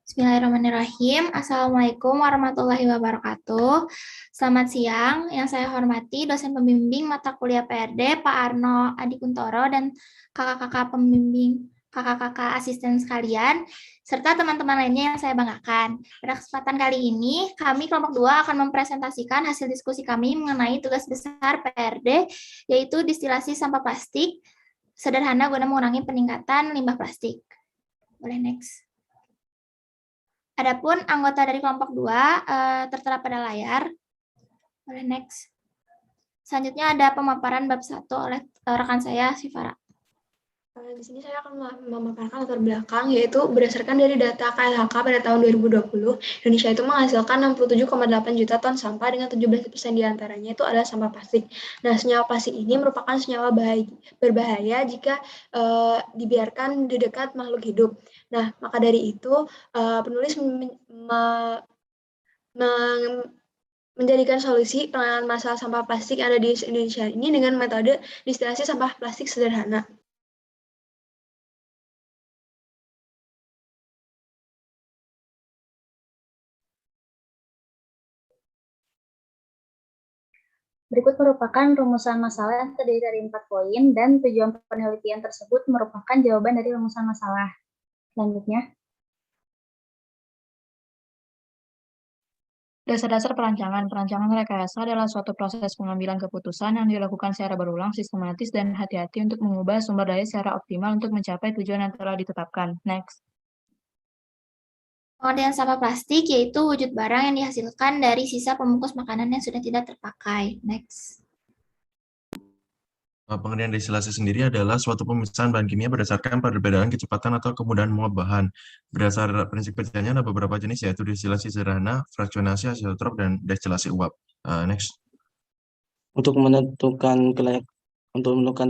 Bismillahirrahmanirrahim. Assalamualaikum warahmatullahi wabarakatuh. Selamat siang. Yang saya hormati dosen pembimbing mata kuliah PRD Pak Arno Adi Kuntoro dan kakak-kakak pembimbing, kakak-kakak asisten sekalian, serta teman-teman lainnya yang saya banggakan. Pada kesempatan kali ini, kami kelompok 2 akan mempresentasikan hasil diskusi kami mengenai tugas besar PRD, yaitu distilasi sampah plastik sederhana guna mengurangi peningkatan limbah plastik. Boleh next. Adapun anggota dari kelompok 2 tertera pada layar. Boleh next. Selanjutnya ada pemaparan bab 1 oleh rekan saya, Sifara. Di sini saya akan memaparkan latar belakang, yaitu berdasarkan dari data KLHK pada tahun 2020, Indonesia itu menghasilkan 67,8 juta ton sampah dengan 17% diantaranya itu adalah sampah plastik. Nah, senyawa plastik ini merupakan senyawa berbahaya jika dibiarkan di dekat makhluk hidup. Nah, maka dari itu penulis menjadikan solusi penanganan masalah sampah plastik yang ada di Indonesia ini dengan metode distilasi sampah plastik sederhana. Berikut merupakan rumusan masalah yang terdiri dari 4 poin dan tujuan penelitian tersebut merupakan jawaban dari rumusan masalah. Selanjutnya. Dasar-dasar perancangan. Perancangan rekayasa adalah suatu proses pengambilan keputusan yang dilakukan secara berulang, sistematis, dan hati-hati untuk mengubah sumber daya secara optimal untuk mencapai tujuan yang telah ditetapkan. Next. Pengertian sampah plastik yaitu wujud barang yang dihasilkan dari sisa pembungkus makanan yang sudah tidak terpakai. Next. Pengertian distilasi sendiri adalah suatu pemisahan bahan kimia berdasarkan perbedaan kecepatan atau kemudahan menguap bahan. Berdasar prinsip kerjanya ada beberapa jenis, yaitu distilasi sederhana, fraksionasi, azeotrop, dan destilasi uap. Next. Untuk menentukan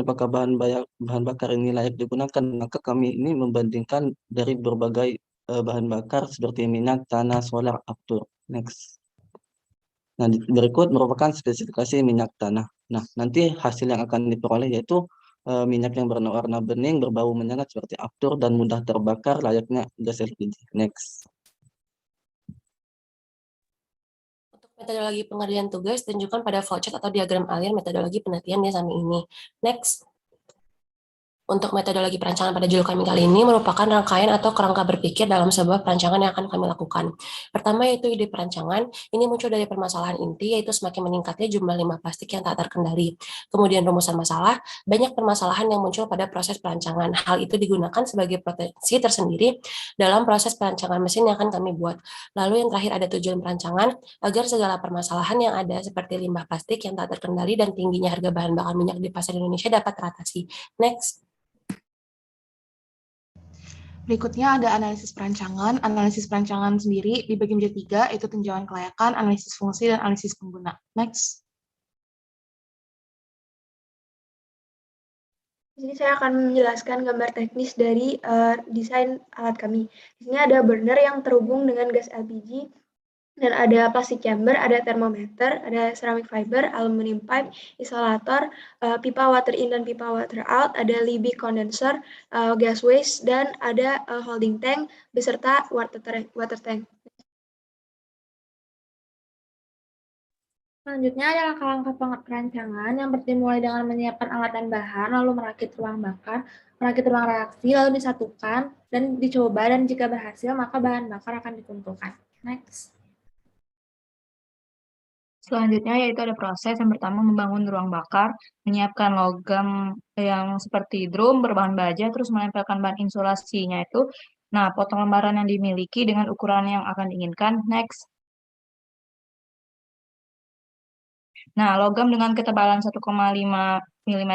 apakah bahan bakar ini layak digunakan, maka kami ini membandingkan dari berbagai bahan bakar seperti minyak, tanah, solar, aftur. Next. Nah, berikut merupakan spesifikasi minyak tanah. Nah, nanti hasil yang akan diperoleh yaitu minyak yang berwarna bening, berbau menyengat seperti aftur, dan mudah terbakar layaknya gas LPG. Next. Untuk metodologi pengerjaan tugas, tunjukkan pada flowchart atau diagram alir metodologi penelitian di samping ini. Next. Untuk metodologi perancangan pada judul kami kali ini merupakan rangkaian atau kerangka berpikir dalam sebuah perancangan yang akan kami lakukan. Pertama yaitu ide perancangan, ini muncul dari permasalahan inti yaitu semakin meningkatnya jumlah limbah plastik yang tak terkendali. Kemudian rumusan masalah, banyak permasalahan yang muncul pada proses perancangan. Hal itu digunakan sebagai potensi tersendiri dalam proses perancangan mesin yang akan kami buat. Lalu yang terakhir ada tujuan perancangan, agar segala permasalahan yang ada seperti limbah plastik yang tak terkendali dan tingginya harga bahan bakar minyak di pasar Indonesia dapat teratasi. Next. Berikutnya ada analisis perancangan. Analisis perancangan sendiri dibagi menjadi 3, yaitu tinjauan kelayakan, analisis fungsi, dan analisis pengguna. Next. Di sini saya akan menjelaskan gambar teknis dari desain alat kami. Di sini ada burner yang terhubung dengan gas LPG, dan ada plastic chamber, ada termometer, ada ceramic fiber, aluminium pipe, isolator, pipa water in dan pipa water out, ada Liebig condenser, gas waste, dan ada holding tank beserta water tank. Selanjutnya adalah langkah-langkah perancangan yang dimulai dengan menyiapkan alat dan bahan, lalu merakit ruang bakar, merakit ruang reaksi, lalu disatukan dan dicoba, dan jika berhasil maka bahan bakar akan dikumpulkan. Next. Selanjutnya yaitu ada proses yang pertama membangun ruang bakar, menyiapkan logam yang seperti drum berbahan baja, terus menempelkan bahan insulasinya itu. Nah, potong lembaran yang dimiliki dengan ukuran yang akan diinginkan. Next. Nah, logam dengan ketebalan 1,5 mm.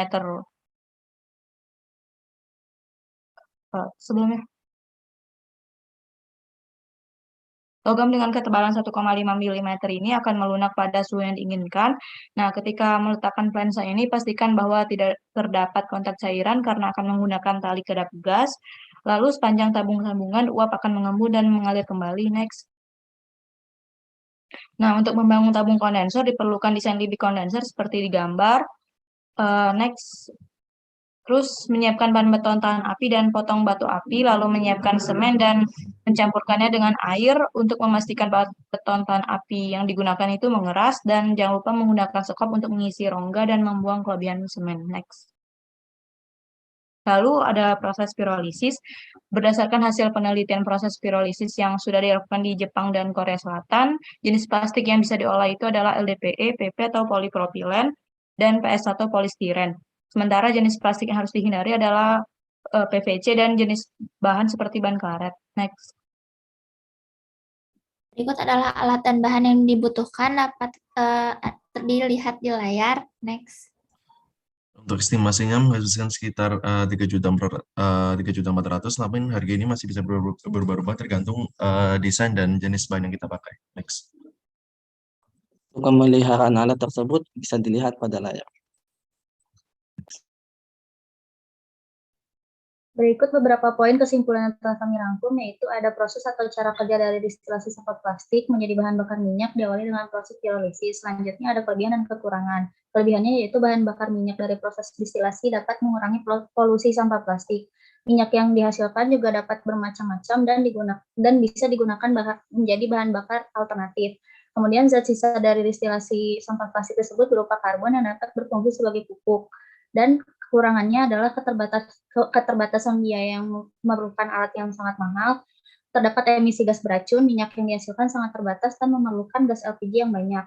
Sebelumnya. Logam dengan ketebalan 1,5 mm ini akan melunak pada suhu yang diinginkan. Nah, ketika meletakkan plensa ini, pastikan bahwa tidak terdapat kontak cairan karena akan menggunakan tali kedap gas. Lalu sepanjang tabung-tabungan, uap akan mengembun dan mengalir kembali. Next. Nah, untuk membangun tabung kondensor diperlukan desain Liebig condenser seperti di gambar. Next. Terus menyiapkan bahan beton tahan api dan potong batu api, lalu menyiapkan semen dan mencampurkannya dengan air untuk memastikan beton tahan api yang digunakan itu mengeras, dan jangan lupa menggunakan sekop untuk mengisi rongga dan membuang kelebihan semen. Next. Lalu ada proses pirolisis. Berdasarkan hasil penelitian proses pirolisis yang sudah dilakukan di Jepang dan Korea Selatan, jenis plastik yang bisa diolah itu adalah LDPE, PP atau polipropilen, dan PS atau polistiren. Sementara jenis plastik yang harus dihindari adalah PVC dan jenis bahan seperti ban karet. Next. Berikut adalah alat dan bahan yang dibutuhkan dapat dilihat di layar. Next. Untuk estimasinya menghabiskan sekitar 3.400.000, namun harga ini masih bisa berubah-ubah tergantung desain dan jenis bahan yang kita pakai. Next. Untuk pemeliharaan alat tersebut bisa dilihat pada layar. Berikut beberapa poin kesimpulan yang telah kami rangkum, yaitu ada proses atau cara kerja dari distilasi sampah plastik menjadi bahan bakar minyak diawali dengan proses pirolisis. Selanjutnya ada kelebihan dan kekurangan. Kelebihannya yaitu bahan bakar minyak dari proses distilasi dapat mengurangi polusi sampah plastik. Minyak yang dihasilkan juga dapat bermacam-macam dan bisa digunakan menjadi bahan bakar alternatif. Kemudian zat sisa dari distilasi sampah plastik tersebut berupa karbon yang dapat berfungsi sebagai pupuk. Dan kekurangannya adalah keterbatasan biaya yang memerlukan alat yang sangat mahal, terdapat emisi gas beracun, minyak yang dihasilkan sangat terbatas, dan memerlukan gas LPG yang banyak.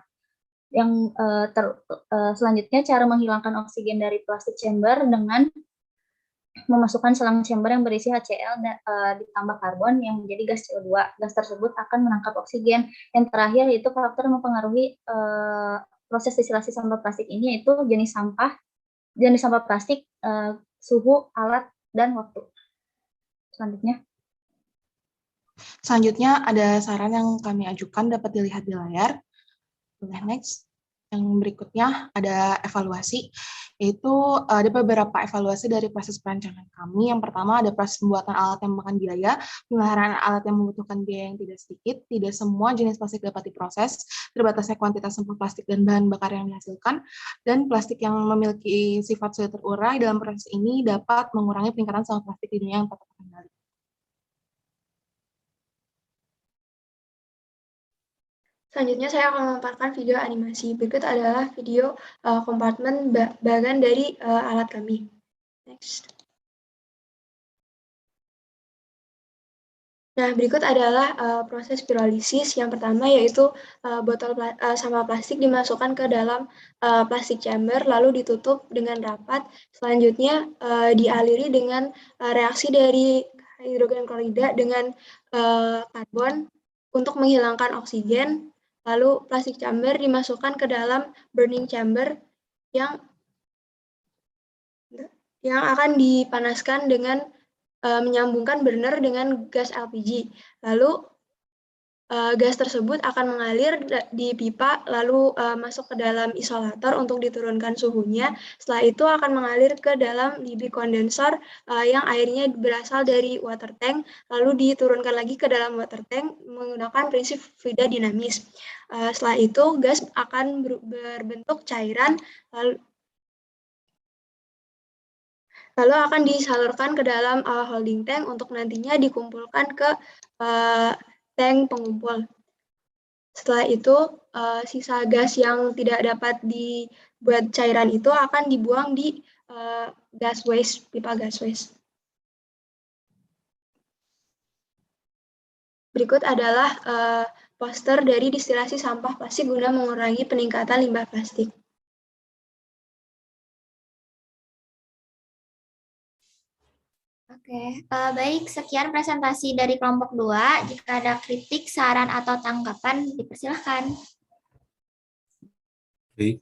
Selanjutnya, cara menghilangkan oksigen dari plastik chamber dengan memasukkan selang chamber yang berisi HCl ditambah karbon yang menjadi gas CO2. Gas tersebut akan menangkap oksigen. Yang terakhir yaitu faktor yang mempengaruhi proses distilasi sampah plastik ini, yaitu jenis sampah plastik, suhu, alat, dan waktu. Selanjutnya ada saran yang kami ajukan dapat dilihat di layar. Next. Yang berikutnya ada evaluasi, yaitu ada beberapa evaluasi dari proses perancangan kami. Yang pertama ada proses pembuatan alat yang memakan biaya, pemeliharaan alat yang membutuhkan biaya yang tidak sedikit, tidak semua jenis plastik dapat diproses, terbatasnya kuantitas sampah plastik dan bahan bakar yang dihasilkan, dan plastik yang memiliki sifat sulit terurai dalam proses ini dapat mengurangi peningkatan sampah plastik di dunia yang tak terkendali. Selanjutnya saya akan memaparkan video animasi. Berikut adalah video kompartemen bagan dari alat kami. Next. Nah, berikut adalah proses pirolisis. Yang pertama yaitu botol sampah plastik dimasukkan ke dalam plastik chamber, lalu ditutup dengan rapat. Selanjutnya dialiri dengan reaksi dari hidrogen klorida dengan karbon untuk menghilangkan oksigen. Lalu plastik chamber dimasukkan ke dalam burning chamber yang akan dipanaskan dengan menyambungkan burner dengan gas LPG. Lalu gas tersebut akan mengalir di pipa, lalu masuk ke dalam isolator untuk diturunkan suhunya. Setelah itu akan mengalir ke dalam bibi kondensor yang airnya berasal dari water tank, lalu diturunkan lagi ke dalam water tank menggunakan prinsip fluida dinamis. Setelah itu gas akan berbentuk cairan, lalu akan disalurkan ke dalam holding tank untuk nantinya dikumpulkan ke tank pengumpul. Setelah itu, sisa gas yang tidak dapat dibuat cairan itu akan dibuang di gas waste, pipa gas waste. Berikut adalah poster dari distilasi sampah plastik guna mengurangi peningkatan limbah plastik. Oke, baik, sekian presentasi dari kelompok 2. Jika ada kritik, saran, atau tanggapan, dipersilahkan. Baik,